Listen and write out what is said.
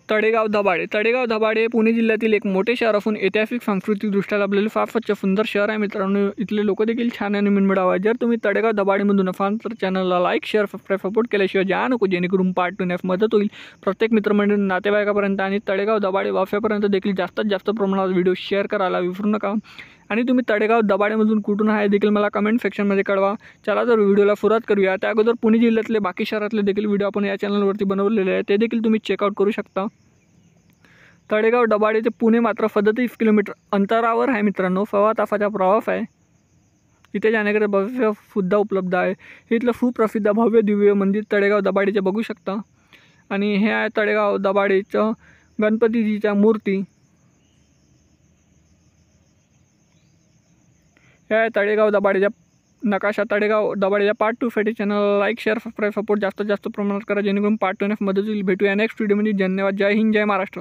तळेगाव दाभाडे. तळेगाव दाभाडे पुणे जिल्ह्यातील एक मोठे शहर असून ऐतिहासिक सांस्कृतिकदृष्ट्या लाभलेले फार स्वच्छ सुंदर शहर आहे मित्रांनो. इथले लोक देखील छान आणि मनमिळाऊ आहे. जर तुम्ही तळेगाव दाभाडेमधून असाल तर चॅनलला लाईक शेअर सबस्क्राईब सपोर्ट केल्याशिवाय जा नको, जेणेकरून पार्ट 2 मदत होईल प्रत्येक मित्रमंडळी नातेवाईकापर्यंत आणि तळेगाव दाभाडे वाफ्यापर्यंत देखील जास्तीत जास्त प्रमाणात व्हिडिओ शेअर करायला विसरू नका. आणि तुम्ही तळेगाव दाभाडेमधून कुठून आहे देखील मला कमेंट सेक्शनमध्ये कळवा. चला तर व्हिडिओला सुरुवात करूया. त्या अगोदर पुणे जिल्ह्यातले बाकी शहरातले देखील व्हिडिओ आपण या चॅनलवरती बनवलेले आहे, ते देखील तुम्ही चेकआउट करू शकता. तळेगाव दाभाडे ते पुणे मात्र 37 किलोमीटर अंतरावर आहे मित्रांनो. 1.25 तासाचा प्रवास आहे. इथे जाण्याकरिता बससुद्धा उपलब्ध आहे. इथलं सुप्रसिद्ध भव्य दिव्य मंदिर तळेगाव दाभाडेचे बघू शकता. आणि हे आहे तळेगाव दाभाडेचं गणपतीजीच्या मूर्ती. हे आहे तळेगाव दाभाडेच्या नकाशा. तळेगाव दाभाडेच्या पार्ट 2 साठी channel like share subscribe support जास्तीत जास्त प्रमाणात करा, जेणेकरून पार्ट 2 मदत होईल. भेटूया नेक्स्ट व्हिडिओमध्ये. धन्यवाद. जय हिंद, जय महाराष्ट्र.